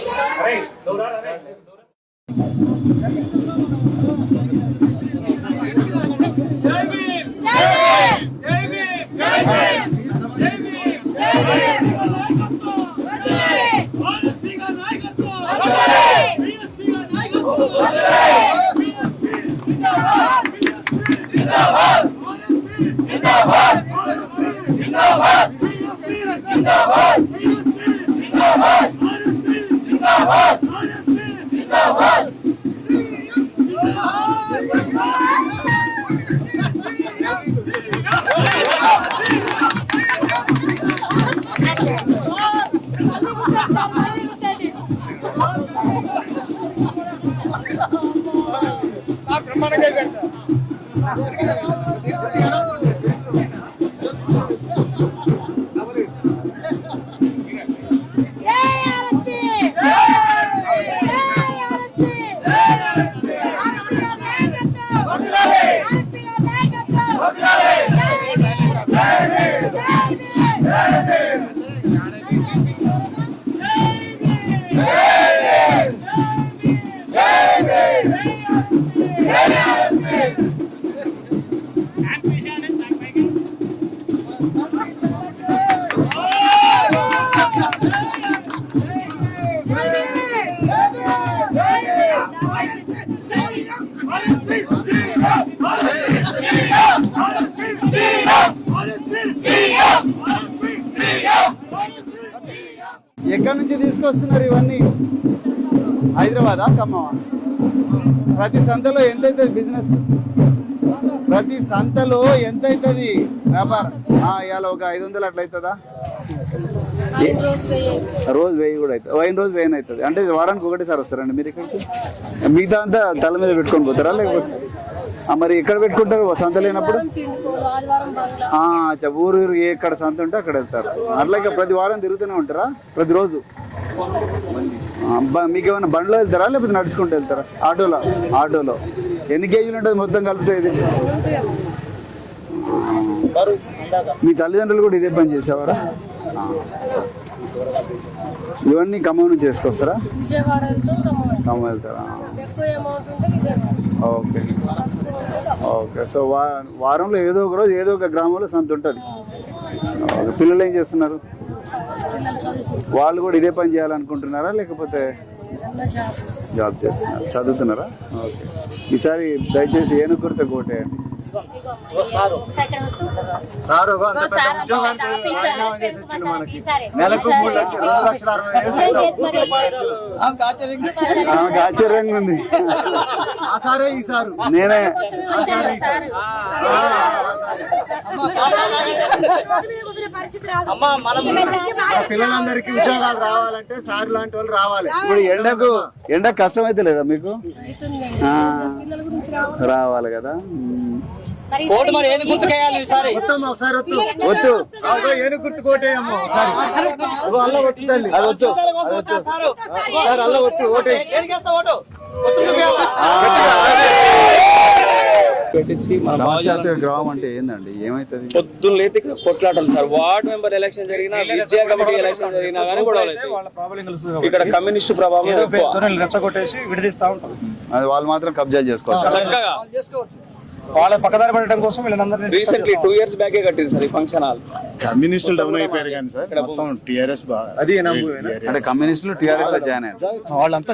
ఎక్కడి నుంచి తీసుకొస్తున్నారు ఇవన్నీ? హైదరాబాదా, ఖమ్మమా? ప్రతి సంతలో ఎంత అవుతుంది బిజినెస్? ప్రతి సంతలో ఎంత అవుతుంది వ్యాపారం? ఇవాళ ఒక 500 అట్లా అవుతుందా? రోజు 1000 కూడా అవుతుంది. రోజు 1000 అవుతుంది. అంటే వారానికి ఒకటేసారి వస్తారండి మీరు ఇక్కడికి? మిగతా అంతా తల మీద పెట్టుకొని పోతారా లేకపోతే? మరి ఎక్కడ పెట్టుకుంటారు సంత లేనప్పుడు? ఊరు ఎక్కడ సంత ఉంటే అక్కడ వెళ్తారు. అట్లాగే ప్రతి వారం తిరుగుతూనే ఉంటారా? ప్రతిరోజు? మీకు ఏమైనా బండ్లో వెళ్తారా లేకపోతే నడుచుకుంటూ వెళ్తారా? ఆటోలో ఎన్ని కేజీలు ఉంటుంది మొత్తం కలిపితే ఇది? మీ తల్లిదండ్రులు కూడా ఇదే పని చేసేవారా? ఇవన్నీ ఖమ్మం నుంచి చేసుకొస్తారా? ఖమ్మం వెళ్తారా? Okay okay. సో వారంలో ఏదో ఒక రోజు ఏదో ఒక గ్రామంలో సంత ఉంటుంది. పిల్లలు ఏం చేస్తున్నారు? వాళ్ళు కూడా ఇదే పని చేయాలనుకుంటున్నారా లేకపోతే జాబ్ చేస్తున్నారు, చదువుతున్నారా? ఓకే. ఈసారి దయచేసి ఏనుగు గుర్తుకు ఓటేయండి. నెలకు 3,00,000 ఆశ్చర్యంగా ఉంది. నేనే పిల్లలందరికీ ఉద్యోగాలు రావాలంటే సార్ లాంటి వాళ్ళు రావాలి. ఇప్పుడు ఎండ కష్టం అయితే లేదా మీకు? రావాలి కదా. ఒకసారి ఏను గుర్తు కోటేయమ్మా ఒకసారి. అల్ల ఒత్తు తల్లి, అది వద్దు, అల్ల ఒత్తు ఓటే. గ్రామం అంటే ఏందండి, ఏమైతుంది? పొద్దున్న లేతే ఇక్కడ కొట్లాటలు సార్. వార్డ్ మెంబర్ ఎలక్షన్ జరిగినా, విద్యా కమిటీ ఎలక్షన్ జరిగినా కానీ గొడవలు ఇక్కడ కమ్యూనిస్ట్ ప్రభావం రెచ్చగొట్టేసి విడదీస్తా ఉంటారు. అది వాళ్ళు మాత్రం కబ్జాలు చేసుకోవచ్చు. చక్కగా వాళ్ళ పక్కదారి పెట్టడం కోసం వీళ్ళందరినీ రీసెంట్లీ 2 years బ్యాకే కట్టింది సార్ ఈ ఫంక్షన్ హాల్. కమ్యూనిస్టులు డౌన్ అయిపోయారు కానీ సార్ మొత్తం టీఆర్ఎస్ అది అంటే కమ్యూనిస్టులు టీఆర్ఎస్ లో జాయిన్ అయ్యారు. వాళ్ళంతా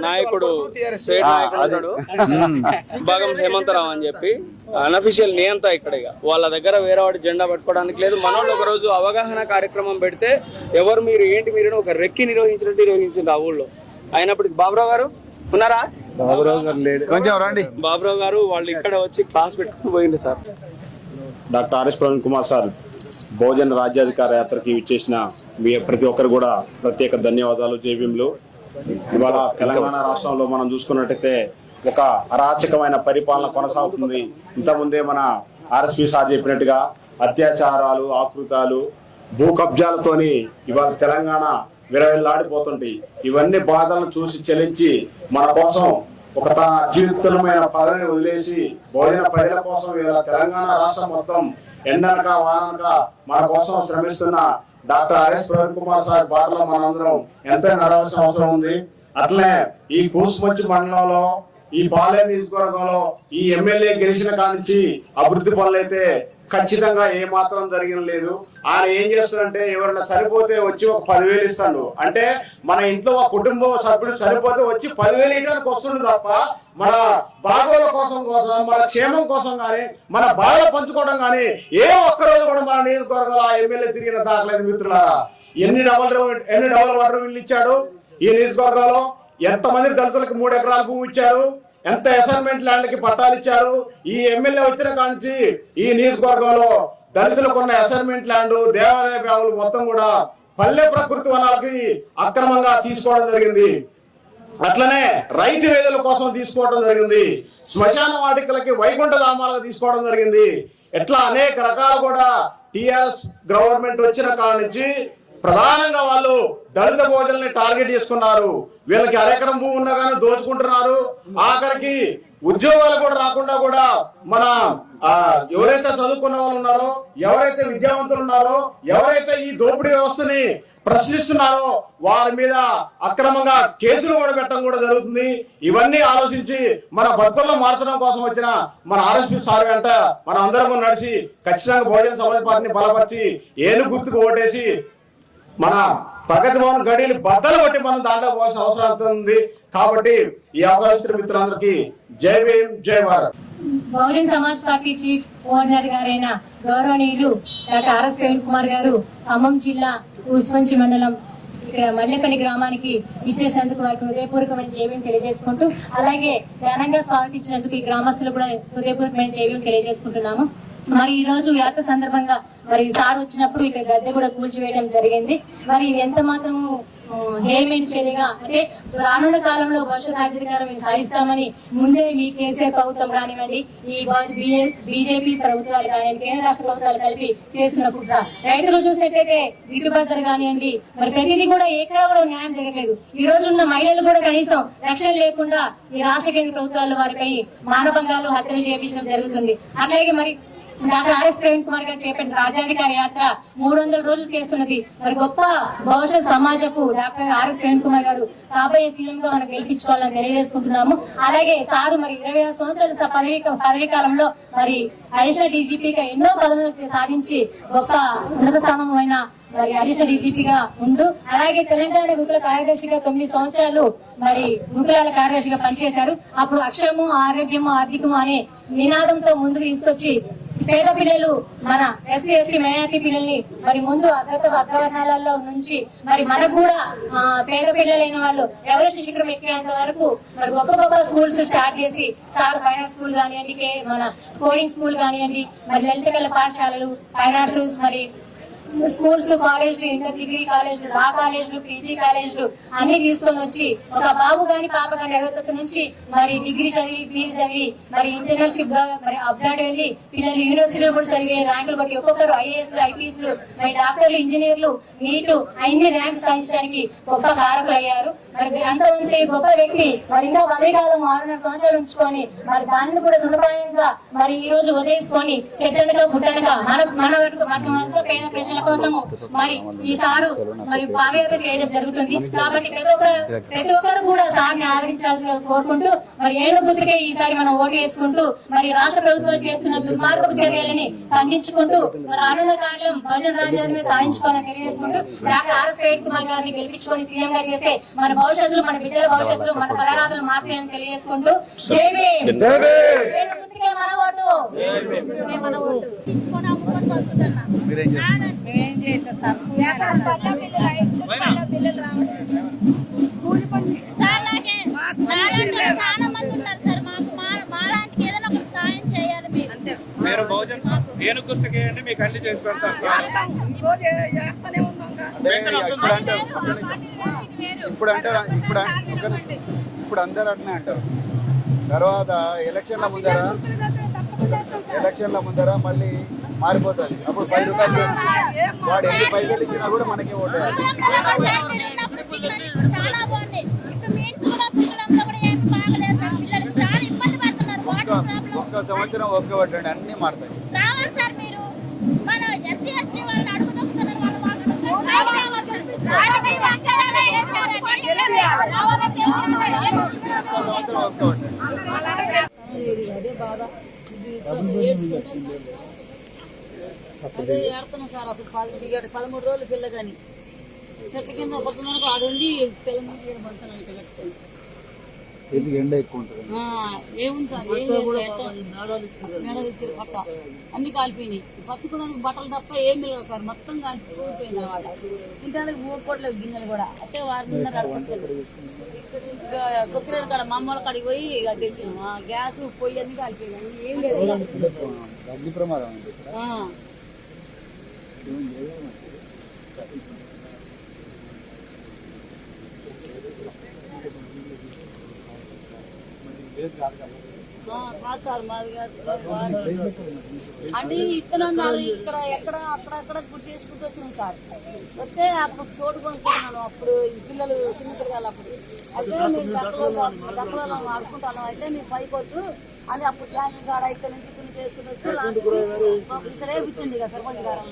నాయకుడు భాగం హేమంతరావు అని చెప్పి అనఫిషియల్ నియంత ఇక్కడ. వాళ్ళ దగ్గర వేరే వాడి జెండా పట్టుకోవడానికి లేదు. మనోళ్ళు ఒక రోజు అవగాహన కార్యక్రమం పెడితే ఎవరు మీరు ఏంటి మీరు ఒక రెక్కి నిర్వహించినట్టు నిర్వహించింది ఆ ఊళ్ళో. అయినప్పటికీ బాబురావు గారు ఉన్నారా? బాబురావు గారు లేడు, కొంచెం రండి. బాబురావు గారు వాళ్ళు ఇక్కడ వచ్చి క్లాస్ పెట్టుకుని పోయింది sir. Doctor RS Praveen Kumar sir బహుజన రాజ్యాధికార యాత్రకి ఇచ్చేసిన మీ ప్రతి ఒక్కరు కూడా ప్రత్యేక ధన్యవాదాలు, జేబీఎంలు. ఇవాళ తెలంగాణ రాష్ట్రంలో మనం చూసుకున్నట్టయితే ఒక అరాచకమైన పరిపాలన కొనసాగుతుంది. ఇంతకుముందే మన ఆర్ఎస్పీ సార్ చెప్పినట్టుగా అత్యాచారాలు, ఆకృతాలు, భూ కబ్జాలతోని ఇవాళ తెలంగాణ విరవిల్లాడిపోతుంటాయి. ఇవన్నీ బాధలను చూసి చెల్లించి మన కోసం ఒక తన జీవితమైన పదవిని వదిలేసి బహుజన ప్రజల కోసం ఇవాళ తెలంగాణ రాష్ట్రం మొత్తం ఎండనక వానక మన కోసం శ్రమిస్తున్న doctor RS Praveen Kumar sir బాటలో మనందరం ఎంతో నడవలసిన అవసరం ఉంది. అట్లనే ఈ కూసుమంచి మండలంలో, ఈ పాలేరు నియోజకవర్గంలో ఈ ఎమ్మెల్యే గెలిచిన కానించి అభివృద్ధి పనులైతే ఖచ్చితంగా ఏ మాత్రం జరిగిన లేదు. ఆయన ఏం చేస్తాడంటే ఎవరైనా చనిపోతే వచ్చి ఒక 10,000 ఇస్తాడు. అంటే మన ఇంట్లో ఒక కుటుంబ సభ్యుడు చనిపోతే వచ్చి 10,000 ఇవ్వడానికి వస్తుంది తప్ప మన బాగోల కోసం మన క్షేమం కోసం కానీ మన బాధలు పంచుకోవడం కానీ ఏ ఒక్కరోజు కూడా మన నియోజకవర్గంలో ఆ ఎమ్మెల్యే తిరిగిన దాఖలేదు. మిత్రులారా, ఎన్ని డబల్ వాటర్ వీళ్ళు ఇచ్చాడు ఈ నియోజకవర్గంలో, ఎంతమంది దళితులకు 3 ఎకరాల భూమి ఇచ్చారు, ఎంత అసైన్మెంట్ ల్యాండ్ కి పట్టాలు ఇచ్చారు. ఈ ఎమ్మెల్యే వచ్చిన కాంచి ఈ నియోజకవర్గంలో దళితులకు ఉన్న అసైన్మెంట్ ల్యాండ్, దేవాదాయ బ్యాగులు మొత్తం కూడా పల్లె ప్రకృతి వనాలకి అక్రమంగా తీసుకోవడం జరిగింది. అట్లనే రైతు వేదుల కోసం తీసుకోవడం జరిగింది. శ్మశాన వాటికలకి వైకుంఠ ధామాలకు తీసుకోవడం జరిగింది. ఎట్లా అనేక రకాలు కూడా టిఆర్ఎస్ గవర్నమెంట్ వచ్చిన కాడి నుంచి ప్రధానంగా వాళ్ళు దళిత భోజనాన్ని టార్గెట్ చేసుకున్నారు. వీళ్ళకి అరెకరం భూమి ఉన్నా కానీ దోచుకుంటున్నారు. ఆఖరికి ఉద్యోగాలు కూడా రాకుండా కూడా మన ఎవరైతే చదువుకున్న వాళ్ళు ఉన్నారో, ఎవరైతే విద్యావంతులు ఉన్నారో, ఎవరైతే ఈ దోపిడీ వ్యవస్థని ప్రశ్నిస్తున్నారో వారి మీద అక్రమంగా కేసులు కూడా పెట్టడం కూడా జరుగుతుంది. ఇవన్నీ ఆలోచించి మన బతుకుల్లో మార్చడం కోసం వచ్చిన మన ఆర్ఎస్పీ సార్ వెంట మన అందరం నడిచి ఖచ్చితంగా బహుజన సమాజ్ పార్టీని బలపరిచి ఏను గుర్తుకు ఓటేసి మన ప్రగతి భవన్ గడిని బద్దలు కొట్టి మనం దాంట్లో పోవాల్సిన అవసరం ఉంది. కాబట్టి ఈ అవకాశం మిత్రులందరికీ జై భీమ్, జై Bharat. Bahujan Samaj party chief coordinator గారైన గౌరవనీయులు డాక్టర్ ఆర్ఎస్ ప్రవీణ్ కుమార్ గారు ఖమ్మం జిల్లా కూసుమంచి మండలం ఇక్కడ మల్లెపల్లి గ్రామానికి ఇచ్చేసేందుకు వారికి హృదయపూర్వకమైన జైవ్యం తెలియజేసుకుంటూ, అలాగే ఘనంగా స్వాగతించినందుకు ఈ గ్రామస్తులు కూడా హృదయపూర్వకమైన జైవ్యం తెలియజేసుకుంటున్నాము. మరి ఈ రోజు యాత్ర సందర్భంగా మరి సార్ వచ్చినప్పుడు ఇక్కడ గద్దె కూడా కూల్చివేయడం జరిగింది. మరి ఇది ఎంత మాత్రం హేమైన చర్యగా అంటే రానున్న కాలంలో భవిష్యత్ రాజ్యాధికారం సాధిస్తామని ముందే మీ కేసీఆర్ ప్రభుత్వం కానివ్వండి, ఈ బీజేపీ ప్రభుత్వాలు కానివ్వండి, కేంద్ర రాష్ట్ర ప్రభుత్వాలు కలిపి చేస్తున్న కుట్ర. రైతులు చూసేటైతే గిట్టుబాటు ధర కానివ్వండి, మరి ప్రతిదీ కూడా ఎక్కడా కూడా న్యాయం జరగలేదు. ఈ రోజు ఉన్న మహిళలు కూడా కనీసం రక్షణ లేకుండా ఈ రాష్ట్ర కేంద్ర ప్రభుత్వాలు వారిపై మానభంగాలు, హత్యలు చేయించడం జరుగుతుంది. అట్లాగే మరి డాక్టర్ ఆర్ఎస్ ప్రవీణ్ కుమార్ గారు చేపట్టిన రాజ్యాధికార యాత్ర 300 రోజులు చేస్తున్నది. మరి గొప్ప భవిష్యత్ సమాజపు డాక్టర్ ఆర్ఎస్ ప్రవీణ్ కుమార్ గారు కాబోయే సీఎం గా మనం గెలిపించుకోవాలని తెలియజేసుకుంటున్నాము. అలాగే సారు మరి 26 సంవత్సరాల పదవీ కాలంలో మరి అడిషనల్ డీజీపీగా ఎన్నో పదవులు సాధించి గొప్ప ఉన్నత స్థానమైన మరి అడిషనల్ డీజీపీగా ఉంటూ అలాగే తెలంగాణ గురుకుల కార్యదర్శిగా 9 సంవత్సరాలు మరి గురుకులాల కార్యదర్శిగా పనిచేశారు. అప్పుడు అక్షరము ఆరోగ్యము ఆర్థికము అనే నినాదంతో ముందుకు తీసుకొచ్చి పేద పిల్లలు మన ఎస్సీ ఎస్టీ మైనారిటీ పిల్లల్ని మరి ముందు అగ్రవర్ణాలలో నుంచి మరి మనకు కూడా పేద పిల్లలైన వాళ్ళు ఎవరెస్ట్ శిఖరం ఎక్కేంత వరకు మరి గొప్ప గొప్ప స్కూల్స్ స్టార్ట్ చేసి సార్ ఫైన్ ఆర్ట్స్ స్కూల్ కానివ్వండి, మన కోడింగ్ స్కూల్ కానివ్వండి, మరి లలిత కళ పాఠశాలలు, ఫైన్ ఆర్ట్స్, మరి స్కూల్స్, కాలేజీలు, ఇంటర్ డిగ్రీ కాలేజీలు, లా కాలేజీలు, పీజీ కాలేజీలు అన్ని తీసుకొని వచ్చి ఒక బాబు గాని పాప గాని 5వ నుంచి మరి డిగ్రీ చదివి పీజీ చదివి మరి ఇంటర్నల్షిప్ గా మరి అబ్రాడ్ వెళ్లి పిల్లలు యూనివర్సిటీలు కూడా చదివి ర్యాంకులు కొట్టి ఒక్కొక్కరు IAS IPS మరి డాక్టర్లు, ఇంజనీర్లు, నీటు అన్ని ర్యాంక్ సాధించడానికి గొప్ప కారకులు అయ్యారు. మరి అంతమంది గొప్ప వ్యక్తి మరి ఇంకా పదవికాలం 6.5 సంవత్సరాలు ఉంచుకొని మరి దానిని కూడా దుర్భాయంగా మరి ఈ రోజు ఉదయించుకొని చెట్టనగా పుట్టనగా మన వరకు పేద ప్రజల కోసము మరి ఈ సారు మరి పాదయాత్ర చేయడం జరుగుతుంది. కాబట్టి ప్రతి ఒక్కరు కూడా సార్ని ఆదరించాలని కోరుకుంటూ మరి ఏడు గుర్తుకే ఈసారి మనం ఓటు వేసుకుంటూ మరి రాష్ట్ర ప్రభుత్వాలు చేస్తున్న దుర్మార్గపు చర్యలని ఖండించుకుంటూ మరి రానున్న కార్యం బహుజన రాజ్యాన్ని సాధించుకోవాలని తెలియజేసుకుంటూ డాక్టర్ ఆర్ఎస్ ప్రవీణ్ కుమార్ గారిని గెలిపించుకొని సీఎం గా చేస్తే మన భవిష్యత్తులో మన బిడ్డల భవిష్యత్తులో మన తలరాతలు మాత్రమే తెలియజేసుకుంటూ జై భీమ్. ఏడు గుర్తుకే మన ఓటు. మీరేం చేస్తారు? చాలా మంది ఉన్నారు సార్, మాకు మాలాంటికి ఏదైనా ఒక సాయం చేయాలి మీరు భోజనం నేను గుర్తుకేయండి, మీకు అన్ని చేసి పెడతారు సార్. ఇప్పుడు అందరూ అట్నే అంటారు. తర్వాత ఎలక్షన్ల ముందర మళ్ళీ మారిపోతుంది. అప్పుడు 10 రూపాయలు వాడు ఎన్ని పైసలు ఇచ్చినా కూడా మనకి ఓటు ఒక్క సంవత్సరం ఒక్క ఓటండి అన్ని మారుతాయి. అదే ఏడుతున్నాం సార్. అసలు 13 రోజులు పిల్ల కానీ చెట్టు కింద పొద్దున్నరకు ఆడుండి తెలంగాణ బస్తాను ఇట్లా కట్టుకొని ఎండ ఎక్కువ ఉంటుంది. ఏముంది సార్, ఏం లేదు. మేడలు ఇచ్చారు, పక్క అన్ని కాలిపోయినాయి. పత్తుకోవడానికి బట్టలు తప్ప ఏం లేదు సార్, మొత్తం కాలిపోయింది అనమాట. ఇంటానికి మూకోట్లేదు గిన్నెలు కూడా. అయితే వారి కొక్కిరేల కాడ మా అమ్మల కాడికి పోయి తెచ్చినాం. గ్యాస్ పొయ్యి అన్ని కాలిపోయినాయి, ఏం లేదు. అగ్ని ప్రమాదం కాదు సార్, మాది అంటే ఇక్కడ ఉన్నారు. ఇక్కడ ఎక్కడ అక్కడక్కడ గుర్తు చేసుకుంటూ వచ్చినాం సార్. వస్తే అప్పుడు చోటు కొనుక్కున్నాను. అప్పుడు ఈ పిల్లలు చిన్న పిల్లలు అప్పుడు అయితే మీరు దక్కలలో ఆడుకుంటాను. అయితే మీరు పైకి వద్దు అని అప్పుడు జాయిన్ కాడ ఇక్కడ నుంచి కొన్ని చేసుకుని వచ్చి ఇక్కడే కూర్చుండి ఇక సర్పంచ్ గారు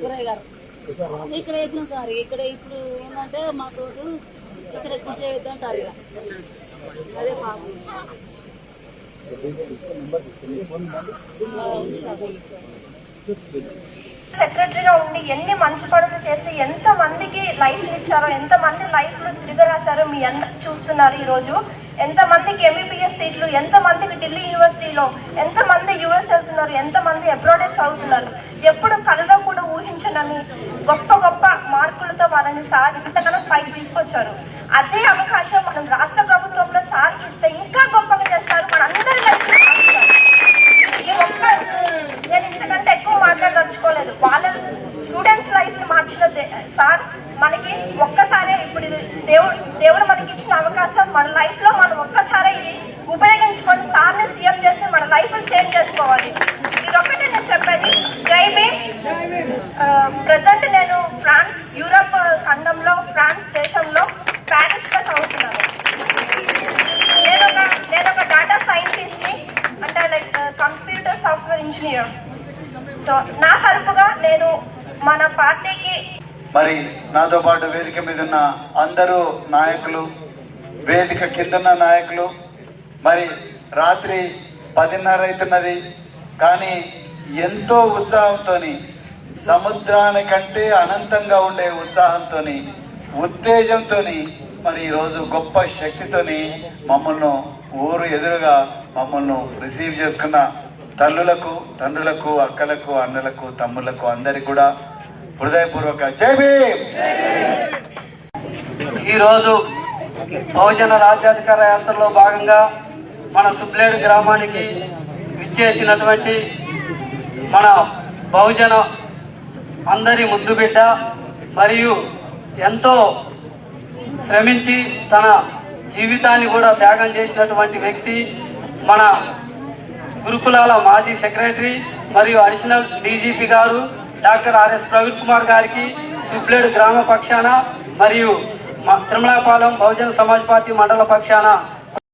గురయ్య గారు ఇక్కడ వేసినాం సార్. ఇక్కడ ఇప్పుడు ఏంటంటే మా చోటు ఇక్కడ ఎక్కువ చేయొద్దు అంటారు. ఇక అదే పాపం. సెక్రటరీగా ఉండి ఎన్ని మంచి పనులు చేసి ఎంత మందికి లైఫ్ ఇచ్చారో, ఎంత మంది లైఫ్ లో తిరగరాశారో మీ అందరూ చూస్తున్నారు. ఈ రోజు ఎంత మందికి MBBS సీట్లు, ఎంత మందికి ఢిల్లీ యూనివర్సిటీలో, ఎంత మంది US వెళ్తున్నారు, ఎంత మంది అబ్రాడ్ చదువుతున్నారు. ఎప్పుడు కళలో కూడా ఊహించనని గొప్ప గొప్ప మార్కులతో వాళ్ళని సార్ ఇంతకన్నా పైకి తీసుకొచ్చారు. అదే అవకాశం మనం రాష్ట్ర ప్రభుత్వంలో సార్కి ఇస్తే ఇంకా గొప్పగా చేస్తారు. మనందరి లైఫ్ నేను ఇంతకంటే ఎక్కువ మాట్లాడదలుచుకోలేదు. వాళ్ళ స్టూడెంట్స్ లైఫ్ ని మార్చిన సార్ మనకి ఒక్కసారే ఇప్పుడు దేవుడు మనకి ఇచ్చిన అవకాశం మన లైఫ్ లో మనం ఒక్కసారి ఉపయోగించుకొని సార్ని సీఎం చేస్తే మన లైఫ్ చేంజ్ చేసుకోవాలి. ఇదొక్కటే నేను చెప్పేది. జై భీమ్. ప్రజెంట్ నేను ఫ్రాన్స్, యూరప్ ఖండంలో ఫ్రాన్స్ దేశంలో ప్యారిస్ లో చదువుతున్నాను. నేను ఒక డేటా సైంటిస్ట్ ని, అంటే లైక్ సాఫ్ట్వేర్ ఇంజనీర్. సో నా తరపుగా నేను మన పార్టీకి మరి నాతో పాటు వేదిక మీద ఉన్న అందరూ నాయకులు, వేదిక కిందున్న నాయకులు, మరి రాత్రి 10:30 అవుతున్నది కానీ ఎంతో ఉత్సాహంతో, సముద్రానికంటే అనంతంగా ఉండే ఉత్సాహంతో, ఉత్తేజంతో, మరి ఈరోజు గొప్ప శక్తితోని మమ్మల్ని ఊరు ఎదురుగా మమ్మల్ని రిసీవ్ చేసుకున్న తల్లులకు, తండ్రులకు, అక్కలకు, అన్నలకు, తమ్ముళ్లకు అందరికి కూడా హృదయపూర్వక జై భీమ్. ఈరోజు బహుజన రాజ్యాధికార యాత్రలో భాగంగా మన సుబ్లేడు గ్రామానికి విచ్చేసినటువంటి మన బహుజన అందరి ముద్దు బిడ్డ మరియు ఎంతో శ్రమించి తన జీవితాన్ని కూడా త్యాగం చేసినటువంటి వ్యక్తి మన గురుకులాల మాజీ సెక్రటరీ మరియు అడిషనల్ డీజీపీ గారు డాక్టర్ ఆర్ఎస్ ప్రవీణ్ కుమార్ గారికి సుబ్లేడు గ్రామ పక్షాన మరియు తిరుమలాపాలెం బహుజన సమాజ్ పార్టీ మండల పక్షాన